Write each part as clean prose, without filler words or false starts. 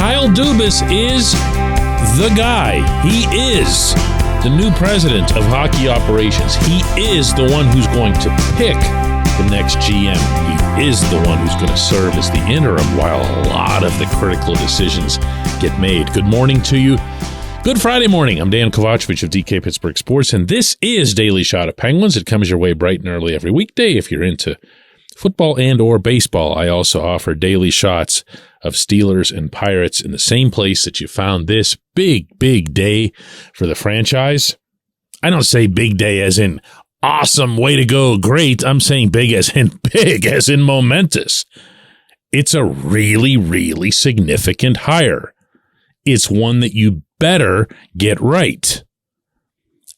Kyle Dubas is the guy. He is the new president of hockey operations. He is the one who's going to pick the next GM. He is the one who's going to serve as the interim while a lot of the critical decisions get made. Good morning to you. Good Friday morning. I'm Dejan Kovacevic of DK Pittsburgh Sports, and this is Daily Shot of Penguins. It comes your way bright and early every weekday if you're into football and or baseball. I also offer daily shots of Steelers and Pirates in the same place that you found this big day for the franchise. I don't say big day as in awesome, way to go, great. I'm saying big as in momentous. It's a really significant hire. It's one that you better get right.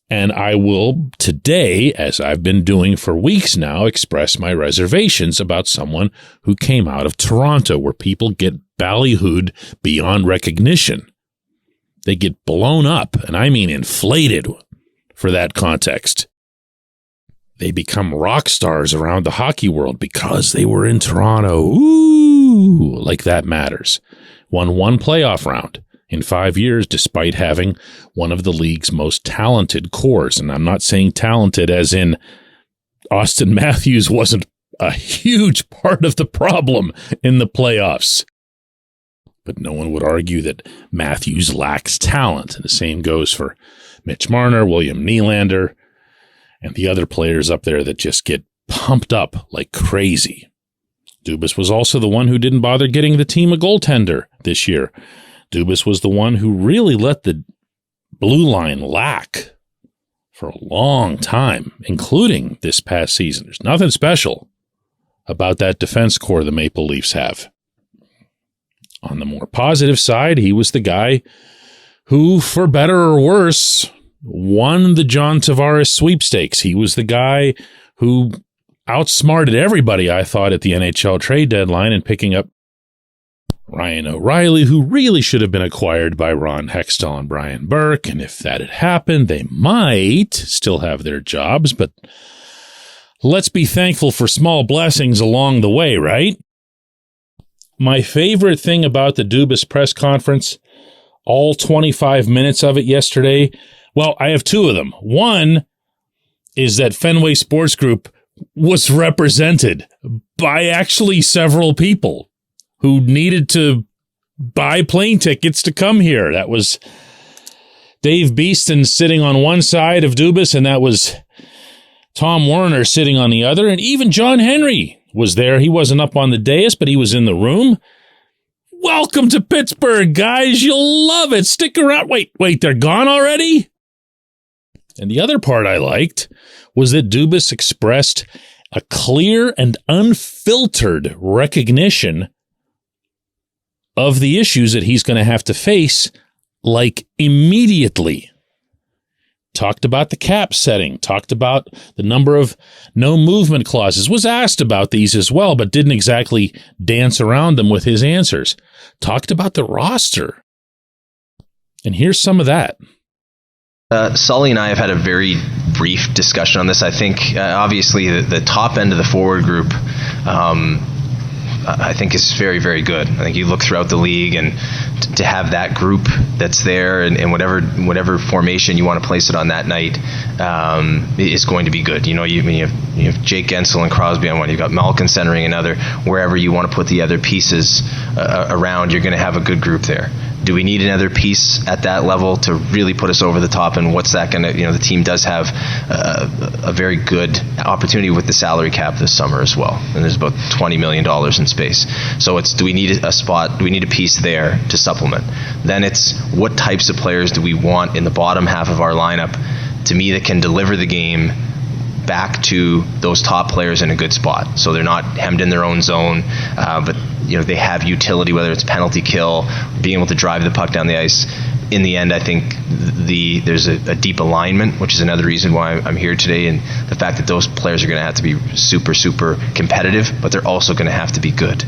And I will today, as I've been doing for weeks now, express my reservations about someone who came out of Toronto, where people get ballyhooed beyond recognition. They get blown up, and I mean inflated for that context. They become rock stars around the hockey world because they were in Toronto. Ooh, like that matters. Won one playoff round in 5 years, despite having one of the league's most talented cores. And I'm not saying talented as in Austin Matthews wasn't a huge part of the problem in the playoffs. But no one would argue that Matthews lacks talent. And the same goes for Mitch Marner, William Nylander, and the other players up there that just get pumped up like crazy. Dubas was also the one who didn't bother getting the team a goaltender this year. Dubas was the one who really let the blue line lack for a long time, including this past season. There's nothing special about that defense core the Maple Leafs have. On the more positive side, he was the guy who, for better or worse, won the John Tavares sweepstakes. He was the guy who outsmarted everybody, I thought, at the NHL trade deadline in picking up Ryan O'Reilly, who really should have been acquired by Ron Hextall and Brian Burke. And if that had happened, they might still have their jobs. But let's be thankful for small blessings along the way, right? My favorite thing about the Dubas press conference, all 25 minutes of it yesterday, well, I have two of them. One is that Fenway Sports Group was represented by actually several people who needed to buy plane tickets to come here. That was Dave Beeston sitting on one side of Dubas, and that was Tom Werner sitting on the other, and even John Henry was there. He wasn't up on the dais, but he was in the room. Welcome to Pittsburgh, guys. You'll love it. Stick around. Wait, they're gone already? And the other part I liked was that Dubas expressed a clear and unfiltered recognition of the issues that he's going to have to face, like immediately. Talked about the cap setting, talked about the number of no movement clauses, was asked about these as well, but didn't exactly dance around them with his answers. Talked about the roster. And here's some of that. Sully and I have had a very brief discussion on this. I think, obviously, the top end of the forward group I think is very good. I think you look throughout the league, and to have that group that's there and whatever formation you want to place it on that night is going to be good. You know, you have Jake Gensel and Crosby on one, you've got Malkin centering another. Wherever you want to put the other pieces around, you're going to have a good group there. Do we need another piece at that level to really put us over the top? And what's that going to, the team does have a very good opportunity with the salary cap this summer as well. And there's about $20 million in space. So do we need a spot? Do we need a piece there to supplement? Then it's what types of players do we want in the bottom half of our lineup, to me, that can deliver the game back to those top players in a good spot, so they're not hemmed in their own zone, but they have utility, whether it's penalty kill, being able to drive the puck down the ice. In the end, I think there's a deep alignment, which is another reason why I'm here today, and the fact that those players are going to have to be super competitive, but they're also going to have to be good.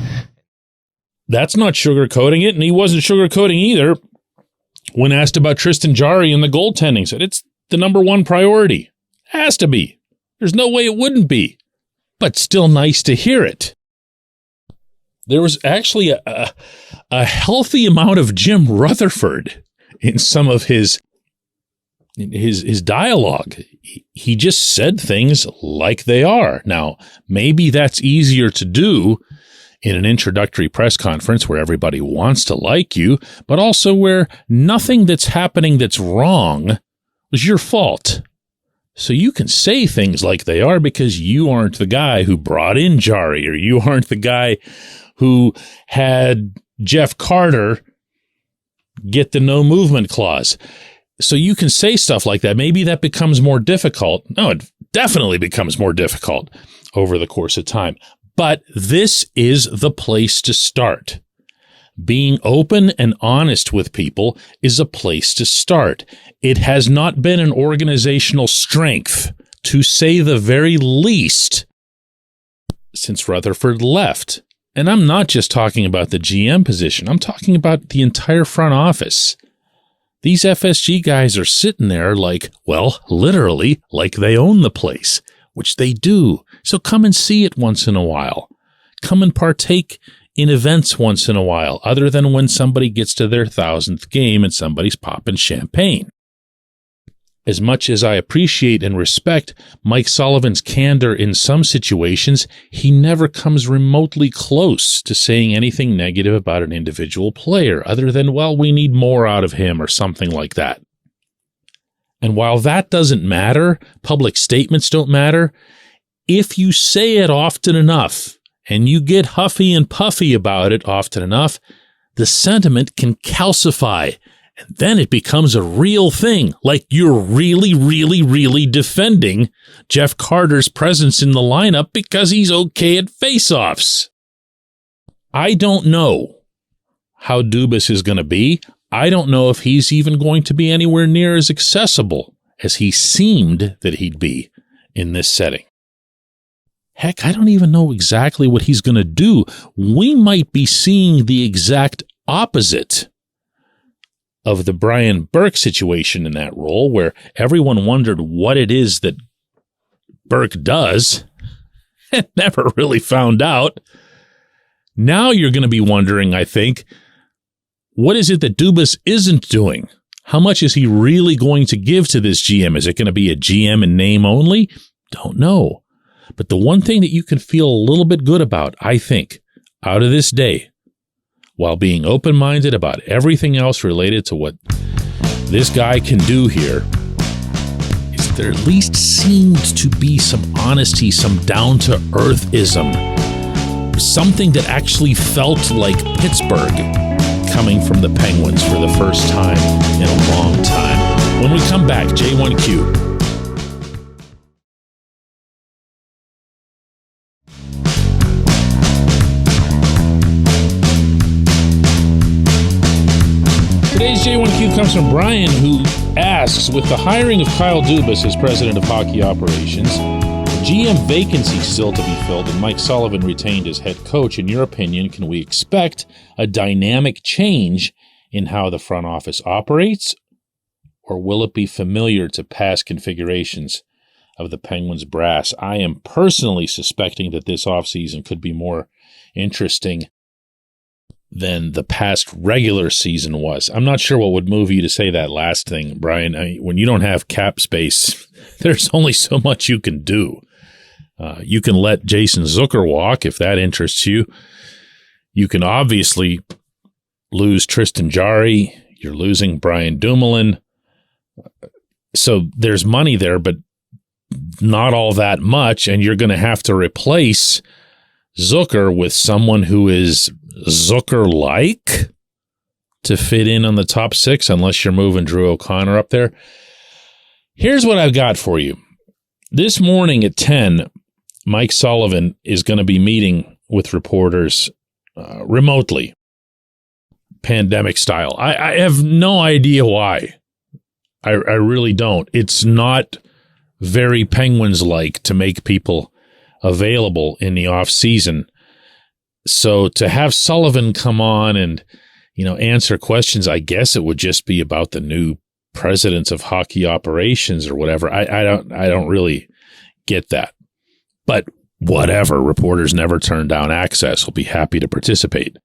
That's not sugarcoating it, and he wasn't sugarcoating either when asked about Tristan Jarry and the goaltending. Said it's the number one priority. Has to be. There's no way it wouldn't be, but still nice to hear it. There was actually a healthy amount of Jim Rutherford in some of his dialogue. He just said things like they are. Now, maybe that's easier to do in an introductory press conference where everybody wants to like you, but also where nothing that's happening that's wrong was your fault. So you can say things like they are because you aren't the guy who brought in Jari, or you aren't the guy who had Jeff Carter get the no movement clause. So you can say stuff like that. Maybe that becomes more difficult. No, it definitely becomes more difficult over the course of time. But this is the place to start. Being open and honest with people is a place to start. It has not been an organizational strength, to say the very least, since Rutherford left. And I'm not just talking about the GM position. I'm talking about the entire front office. These FSG guys are sitting there like, well, literally like they own the place, which they do. So come and see it once in a while. Come and partake in events once in a while, other than when somebody gets to their 1,000th game and somebody's popping champagne. As much as I appreciate and respect Mike Sullivan's candor in some situations, he never comes remotely close to saying anything negative about an individual player, other than, well, we need more out of him or something like that. And while that doesn't matter, public statements don't matter, if you say it often enough and you get huffy and puffy about it often enough, the sentiment can calcify. And then it becomes a real thing, like you're really, really, really defending Jeff Carter's presence in the lineup because he's okay at faceoffs. I don't know how Dubas is going to be. I don't know if he's even going to be anywhere near as accessible as he seemed that he'd be in this setting. Heck, I don't even know exactly what he's going to do. We might be seeing the exact opposite of the Brian Burke situation in that role, where everyone wondered what it is that Burke does and never really found out. Now you're going to be wondering, I think, what is it that Dubas isn't doing? How much is he really going to give to this GM? Is it going to be a GM in name only? Don't know. But the one thing that you can feel a little bit good about, I think, out of this day, while being open-minded about everything else related to what this guy can do here, is there at least seemed to be some honesty, some down-to-earthism, something that actually felt like Pittsburgh coming from the Penguins for the first time in a long time. When we come back, J1Q. Today's J1Q comes from Brian, who asks, with the hiring of Kyle Dubas as president of hockey operations, GM vacancy still to be filled and Mike Sullivan retained as head coach, in your opinion, can we expect a dynamic change in how the front office operates, or will it be familiar to past configurations of the Penguins brass? I am personally suspecting that this offseason could be more interesting than the past regular season was. I'm not sure what would move you to say that last thing, Brian. I mean, when you don't have cap space, there's only so much you can do. You can let Jason Zucker walk if that interests you. You can obviously lose Tristan Jarry. You're losing Brian Dumoulin. So there's money there, but not all that much. And you're going to have to replace Zucker with someone who is Zucker-like to fit in on the top six, unless you're moving Drew O'Connor up there. Here's what I've got for you. This morning at 10, Mike Sullivan is going to be meeting with reporters remotely, pandemic style. I have no idea why. I really don't. It's not very Penguins-like to make people available in the off season. So to have Sullivan come on and, answer questions, I guess it would just be about the new president of hockey operations or whatever. I don't really get that. But whatever, reporters never turn down access, will be happy to participate.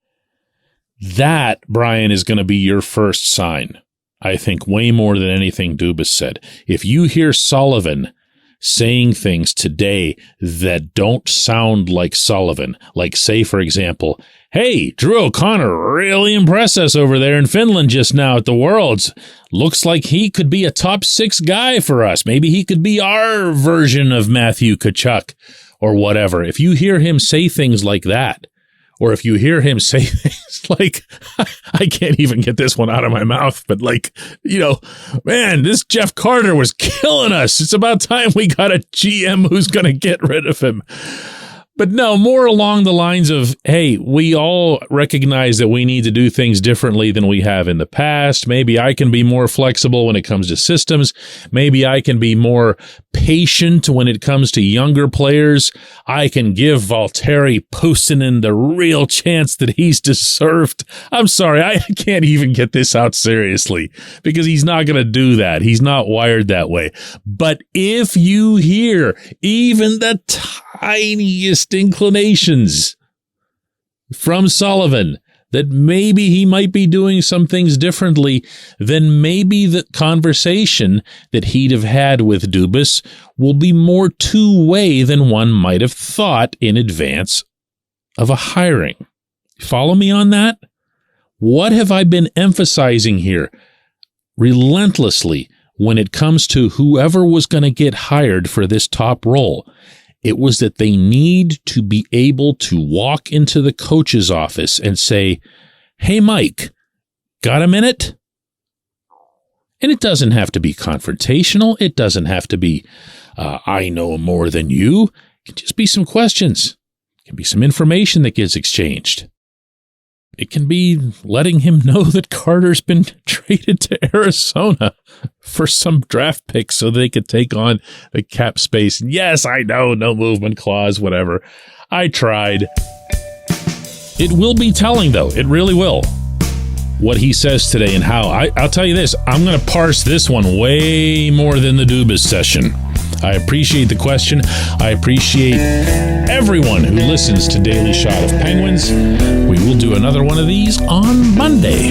That, Brian, is going to be your first sign. I think way more than anything Dubas said. If you hear Sullivan saying things today that don't sound like Sullivan, like say, for example, hey, Drew O'Connor really impressed us over there in Finland just now at the Worlds. Looks like he could be a top 6 guy for us. Maybe he could be our version of Matthew Tkachuk or whatever. If you hear him say things like that, or if you hear him say things like, I can't even get this one out of my mouth, but like, man, this Jeff Carter was killing us. It's about time we got a GM who's going to get rid of him. But no, more along the lines of, hey, we all recognize that we need to do things differently than we have in the past. Maybe I can be more flexible when it comes to systems. Maybe I can be more patient when it comes to younger players. I can give Valtteri Puustinen the real chance that he's deserved. I'm sorry, I can't even get this out seriously because he's not going to do that. He's not wired that way. But if you hear even the tiniest inclinations from Sullivan that maybe he might be doing some things differently, then maybe the conversation that he'd have had with Dubas will be more two-way than one might have thought in advance of a hiring. Follow me on that? What have I been emphasizing here relentlessly when it comes to whoever was going to get hired for this top role? It was that they need to be able to walk into the coach's office and say, hey, Mike, got a minute? And it doesn't have to be confrontational. It doesn't have to be, I know more than you. It can just be some questions. It can be some information that gets exchanged. It can be letting him know that Carter's been traded to Arizona for some draft picks so they could take on the cap space. Yes, I know, no movement clause, whatever. I tried. It will be telling, though. It really will. What he says today and how. I'll tell you this. I'm going to parse this one way more than the Dubas session. I appreciate the question. I appreciate everyone who listens to Daily Shot of Penguins. We will do another one of these on Monday.